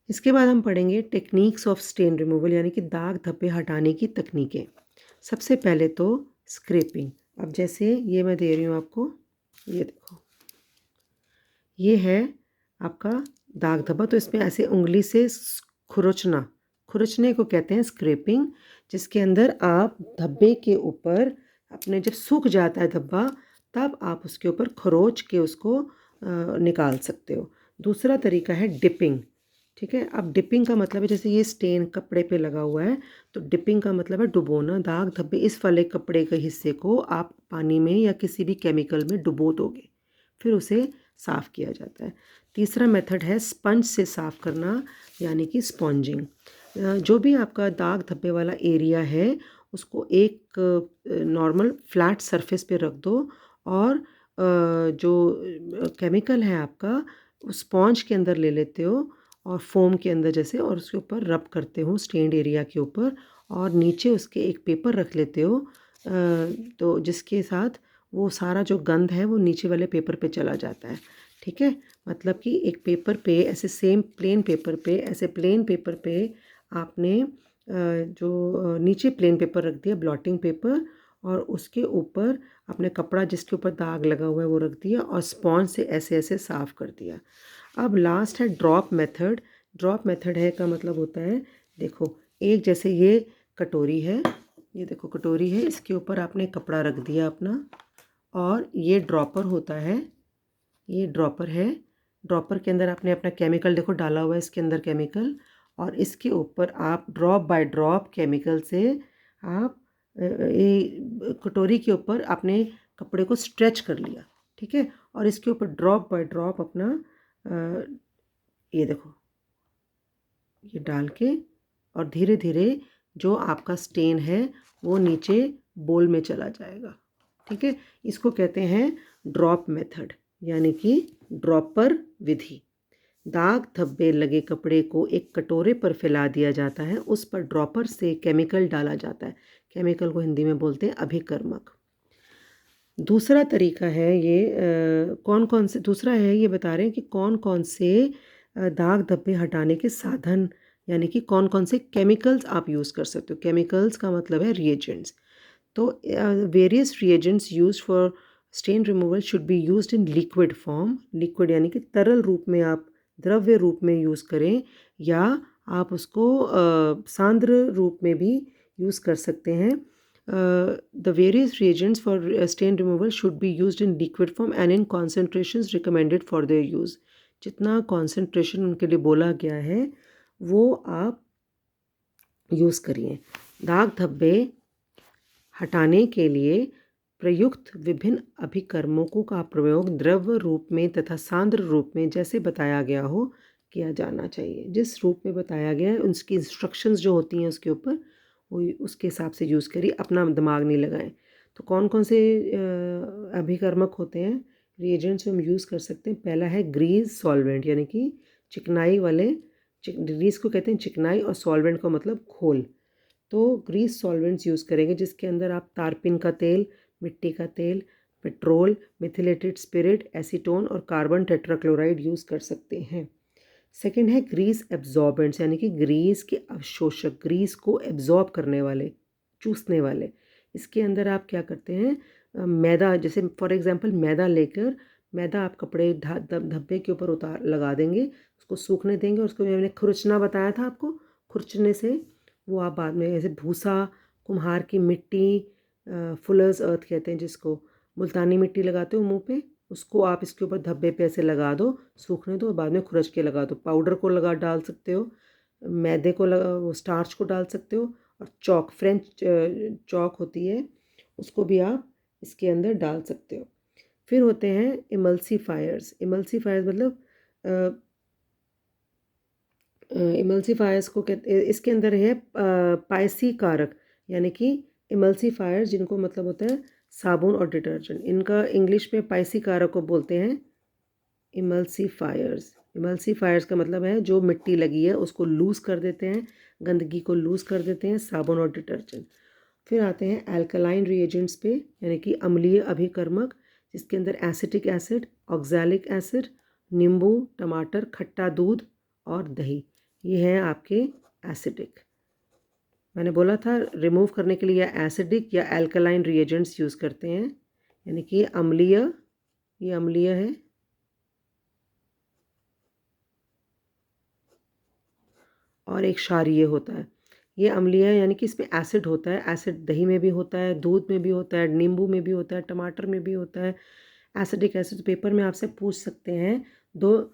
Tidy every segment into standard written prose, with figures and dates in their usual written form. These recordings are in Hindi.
इसके बाद हम पढ़ेंगे टेक्निक्स ऑफ स्टेन रिमूवल यानी कि दाग धब्बे हटाने की तकनीकें। सबसे पहले तो स्क्रैपिंग। अब जैसे ये मैं दे रही हूँ आपको, ये देखो, ये है आपका दाग धब्बा। तो इसमें ऐसे उंगली से खुरचना, खुरचने को कहते हैं स्क्रैपिंग, जिसके अंदर आप धब्बे के ऊपर अपने, जब सूख जाता है धब्बा, तब आप उसके ऊपर खरोच के उसको निकाल सकते हो। दूसरा तरीका है डिपिंग। ठीक है, अब डिपिंग का मतलब है, जैसे ये स्टेन कपड़े पे लगा हुआ है, तो डिपिंग का मतलब है डुबोना। दाग धब्बे इस वाले कपड़े के हिस्से को आप पानी में या किसी भी केमिकल में डुबो दोगे, फिर उसे साफ़ किया जाता है। तीसरा मेथड है स्पंज से साफ़ करना, यानी कि स्पॉन्जिंग। जो भी आपका दाग धब्बे वाला एरिया है, उसको एक नॉर्मल फ्लैट सरफेस पे रख दो, और जो केमिकल है आपका, उस स्पॉन्ज के अंदर ले लेते हो और फोम के अंदर जैसे, और उसके ऊपर रब करते हो स्टेन्ड एरिया के ऊपर, और नीचे उसके एक पेपर रख लेते हो, तो जिसके साथ वो सारा जो गंध है वो नीचे वाले पेपर पे चला जाता है। ठीक है, मतलब कि एक पेपर पे, ऐसे सेम प्लेन पेपर पे, ऐसे प्लेन पेपर पे आपने जो नीचे प्लेन पेपर रख दिया, ब्लॉटिंग पेपर, और उसके ऊपर अपने कपड़ा जिसके ऊपर दाग लगा हुआ है वो रख दिया, और स्पॉन्ज से ऐसे ऐसे साफ़ कर दिया। अब लास्ट है ड्रॉप मेथड। ड्रॉप मेथड है का मतलब होता है, देखो, एक जैसे ये कटोरी है, ये देखो कटोरी है, इसके ऊपर आपने कपड़ा रख दिया अपना, और ये ड्रॉपर होता है, ये ड्रॉपर है। ड्रॉपर के अंदर आपने अपना केमिकल, देखो डाला हुआ है इसके अंदर केमिकल, और इसके ऊपर आप ड्रॉप बाय ड्रॉप केमिकल से आप ये कटोरी के ऊपर अपने कपड़े को स्ट्रेच कर लिया। ठीक है, और इसके ऊपर ड्रॉप बाय ड्रॉप अपना ये देखो, ये डाल के, और धीरे धीरे जो आपका स्टेन है वो नीचे बोल में चला जाएगा। ठीक है, इसको कहते हैं ड्रॉप मेथड, यानी कि ड्रॉपर विधि। दाग धब्बे लगे कपड़े को एक कटोरे पर फैला दिया जाता है, उस पर ड्रॉपर से केमिकल डाला जाता है। केमिकल को हिंदी में बोलते हैं अभिकर्मक। दूसरा तरीका है ये, कौन कौन से, दूसरा है ये बता रहे हैं कि कौन कौन से दाग धब्बे हटाने के साधन, यानी कि कौन कौन से केमिकल्स आप यूज़ कर सकते हो। केमिकल्स का मतलब है रिएजेंट्स। तो various reagents use for stain removal should be used in liquid form. Liquid यानी कि तरल रूप में, आप द्रव्य रूप में यूज़ करें, या आप उसको सांद्र रूप में भी यूज़ कर सकते हैं। The various reagents for stain removal should be used in liquid form and in concentrations recommended for their use. जितना concentration उनके लिए बोला गया है वो आप यूज़ करिए। दाग धब्बे हटाने के लिए प्रयुक्त विभिन्न अभिकर्मकों का प्रयोग द्रव्य रूप में तथा सांद्र रूप में, जैसे बताया गया हो, किया जाना चाहिए। जिस रूप में बताया गया है उसकी इंस्ट्रक्शंस जो होती हैं उसके ऊपर, वो उसके हिसाब से यूज़ करिए, अपना दिमाग नहीं लगाएं। तो कौन कौन से अभिकर्मक होते हैं, रिएजेंट्स हम यूज़ कर सकते हैं। पहला है ग्रीस सॉल्वेंट, यानी कि चिकनाई वाले, ग्रीस को कहते हैं चिकनाई, और सॉल्वेंट का मतलब घोल। तो ग्रीस सॉल्वेंट्स यूज़ करेंगे जिसके अंदर आप तारपीन का तेल, मिट्टी का तेल, पेट्रोल, मिथिलेटेड स्पिरिट, एसीटोन और कार्बन टेट्राक्लोराइड यूज़ कर सकते हैं। सेकंड है ग्रीस एब्जॉर्बेंट्स, यानी कि ग्रीस के अवशोषक, ग्रीस को एब्जॉर्ब करने वाले, चूसने वाले। इसके अंदर आप क्या करते हैं, मैदा, जैसे फॉर एग्जांपल मैदा लेकर, मैदा आप कपड़े धब्बे के ऊपर उतार लगा देंगे, उसको सूखने देंगे, और उसको मैंने खुरचना बताया था आपको, खुरचने से वो आप बाद में ऐसे भूसा, कुम्हार की मिट्टी, फुलर्स अर्थ कहते हैं जिसको, मुल्तानी मिट्टी लगाते हो मुंह पे, उसको आप इसके ऊपर धब्बे पे ऐसे लगा दो, सूखने दो, और बाद में खुरच के लगा दो। पाउडर को लगा डाल सकते हो, मैदे को लगा, वो स्टार्च को डाल सकते हो, और चॉक, फ्रेंच चॉक होती है, उसको भी आप इसके अंदर डाल सकते हो। फिर होते हैं इमल्सीफायर्स। इमल्सीफायर्स मतलब इमल्सीफायर्स को कहते, इसके अंदर है पायसी कारक, यानी कि इमल्सीफायर्स जिनको मतलब होता है साबुन और डिटर्जेंट, इनका इंग्लिश में पायसी कारक को बोलते हैं इमल्सीफायर्स। इमल्सीफायर्स का मतलब है जो मिट्टी लगी है उसको लूज़ कर देते हैं, गंदगी को लूज़ कर देते हैं, साबुन और डिटर्जेंट। फिर आते हैं अल्कलाइन रिएजेंट्स पे, यानी कि अम्लीय अभिकर्मक, जिसके अंदर एसिटिक एसिड, ऑक्सैलिक एसिड, नींबू, टमाटर, खट्टा दूध और दही, ये हैं आपके एसिडिक। मैंने बोला था रिमूव करने के लिए या एसिडिक या एल्कलाइन रिएजेंट्स यूज़ करते हैं, यानी कि अम्लीय, ये अम्लीय है, और एक क्षारीय होता है। ये अम्लीय है यानी कि इसमें एसिड होता है। एसिड दही में भी होता है, दूध में भी होता है, नींबू में भी होता है, टमाटर में भी होता है। एसिडिक एसिड पेपर में आपसे पूछ सकते हैं दो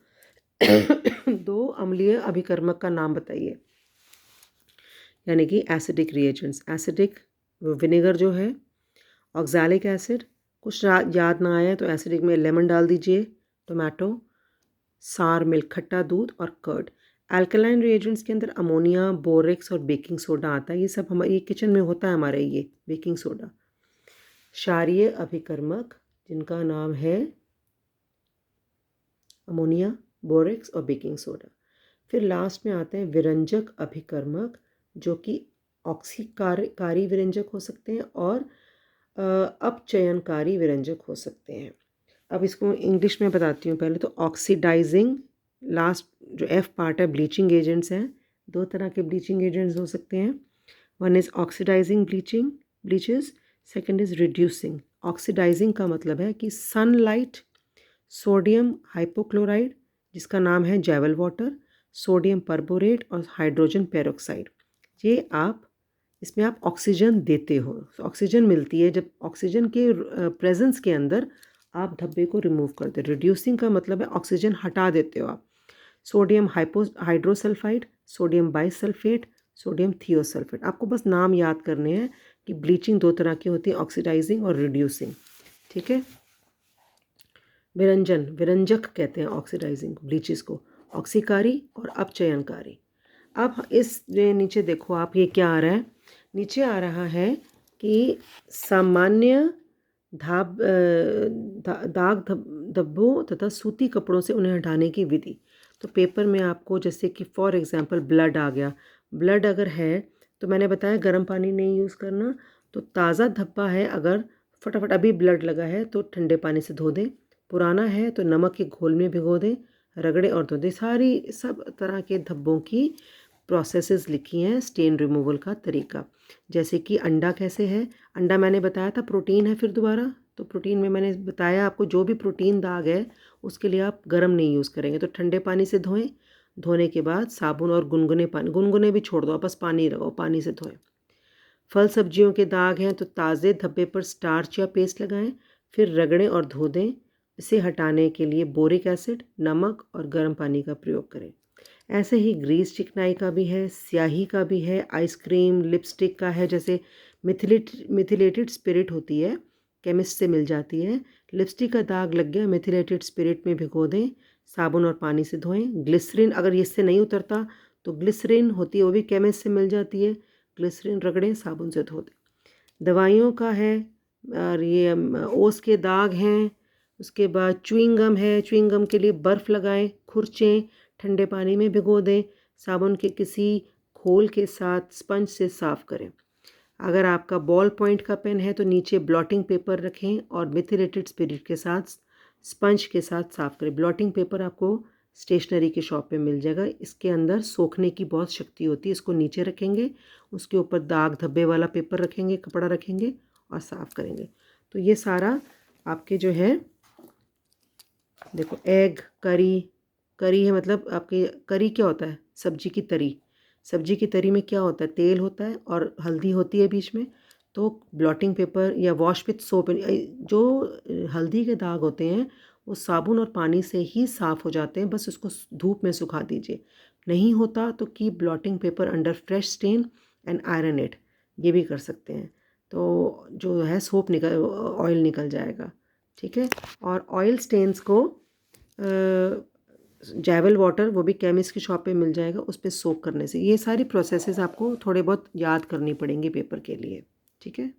दो अम्लीय अभिकर्मक का नाम बताइए, यानी कि एसिडिक रिएजेंट्स। एसिडिक विनेगर जो है, ऑक्सैलिक एसिड, कुछ याद ना आया तो एसिडिक में लेमन डाल दीजिए, टोमेटो, सार मिल्क खट्टा दूध, और कर्ड। अल्कलाइन रिएजेंट्स के अंदर अमोनिया, बोरेक्स और बेकिंग सोडा आता है। ये सब हमारे किचन में होता है हमारे, ये बेकिंग सोडा। क्षारीय अभिकर्मक जिनका नाम है अमोनिया, बोरेक्स और बेकिंग सोडा। फिर लास्ट में आते हैं विरंजक अभिकर्मक, जो कि ऑक्सीकारी विरंजक हो सकते हैं और अपचयनकारी विरंजक हो सकते हैं। अब इसको इंग्लिश में बताती हूँ। पहले तो ऑक्सीडाइजिंग, लास्ट जो एफ पार्ट है ब्लीचिंग एजेंट्स हैं। दो तरह के ब्लीचिंग एजेंट्स हो सकते हैं। One is oxidising bleaches, second is reducing. Oxidising का मतलब है कि सनलाइट, सोडियम हाइपोक्लोराइड जिसका नाम है जैवल वाटर, सोडियम परबोरेट और हाइड्रोजन पेरोक्साइड, ये आप इसमें आप ऑक्सीजन देते हो, ऑक्सीजन मिलती है। जब ऑक्सीजन के प्रेजेंस के अंदर आप धब्बे को रिमूव करते हो। रिड्यूसिंग का मतलब है ऑक्सीजन हटा देते हो आप। Sodium hydrosulphide, sodium bisulphate, sodium thiosulphate. आपको बस नाम याद करने हैं कि ब्लीचिंग दो तरह की होती है, ऑक्सीडाइजिंग और रिड्यूसिंग। ठीक है। विरंजक कहते हैं ऑक्सीडाइजिंग ब्लीचेस को, ऑक्सीकारी और अपचयनकारी। अब इस नीचे देखो आप, ये क्या आ रहा है, नीचे आ रहा है कि सामान्य दाग धब्बों तथा सूती कपड़ों से उन्हें हटाने की विधि। तो पेपर में आपको जैसे कि फॉर एग्जांपल ब्लड आ गया, ब्लड अगर है तो मैंने बताया गर्म पानी नहीं यूज़ करना। तो ताज़ा धब्बा है, अगर फटाफट अभी ब्लड लगा है तो ठंडे पानी से धो दें। पुराना है तो नमक के घोल में भिगो दें, रगड़े और धो दें। सारी सब तरह के धब्बों की प्रोसेसेस लिखी हैं, स्टेन रिमूवल का तरीका। जैसे कि अंडा कैसे है, अंडा मैंने बताया था प्रोटीन है। फिर दोबारा तो प्रोटीन में मैंने बताया आपको, जो भी प्रोटीन दाग है उसके लिए आप गर्म नहीं यूज़ करेंगे, तो ठंडे पानी से धोएं। धोने के बाद साबुन और गुनगुने पानी, गुनगुने भी छोड़ दो, बस पानी लगाओ, पानी से धोएं। फल सब्जियों के दाग हैं तो ताज़े धब्बे पर स्टार्च या पेस्ट लगाएं, फिर रगड़ें और धो दें। इसे हटाने के लिए बोरिक एसिड, नमक और गर्म पानी का प्रयोग करें। ऐसे ही ग्रीस चिकनाई का भी है, स्याही का भी है, आइसक्रीम लिपस्टिक का है। जैसे मिथिलेटेड स्पिरिट होती है, केमिस्ट से मिल जाती है। लिपस्टिक का दाग लग गया, मिथिलेटेड स्पिरिट में भिगो दें, साबुन और पानी से धोएं। ग्लिसरीन अगर इससे नहीं उतरता तो ग्लिसरीन होती है, वो भी केमिस्ट से मिल जाती है। ग्लिसरीन रगड़ें, साबुन से धो दें। दवाइयों का है, और ये ओस के दाग हैं। उसके बाद च्युइंग गम है, च्युइंग गम के लिए बर्फ़ लगाएं, खुरचें, ठंडे पानी में भिगो दें, साबुन के किसी खोल के साथ स्पंज से साफ़ करें। अगर आपका बॉल पॉइंट का पेन है तो नीचे ब्लॉटिंग पेपर रखें और मिथिलेटेड स्पिरिट के साथ स्पंज के साथ साफ़ करें। ब्लॉटिंग पेपर आपको स्टेशनरी के शॉप पे मिल जाएगा। इसके अंदर सोखने की बहुत शक्ति होती है। इसको नीचे रखेंगे, उसके ऊपर दाग धब्बे वाला पेपर रखेंगे, कपड़ा रखेंगे और साफ़ करेंगे। तो ये सारा आपके जो है, देखो एग करी है, मतलब आपके करी क्या होता है, सब्जी की तरी। सब्जी की तरी में क्या होता है, तेल होता है और हल्दी होती है बीच में। तो ब्लॉटिंग पेपर या वॉश विथ सोप, जो हल्दी के दाग होते हैं वो साबुन और पानी से ही साफ़ हो जाते हैं, बस उसको धूप में सुखा दीजिए। नहीं होता तो keep blotting paper under fresh stain and iron it, ये भी कर सकते हैं। तो जो है सोप ऑयल निकल जाएगा। ठीक है। और ऑयल स्टेन्स को जैवल वाटर, वो भी केमिस्ट की शॉप पे मिल जाएगा, उस पर सोक करने से। ये सारी प्रोसेसेस आपको थोड़े बहुत याद करनी पड़ेंगी पेपर के लिए। ठीक है।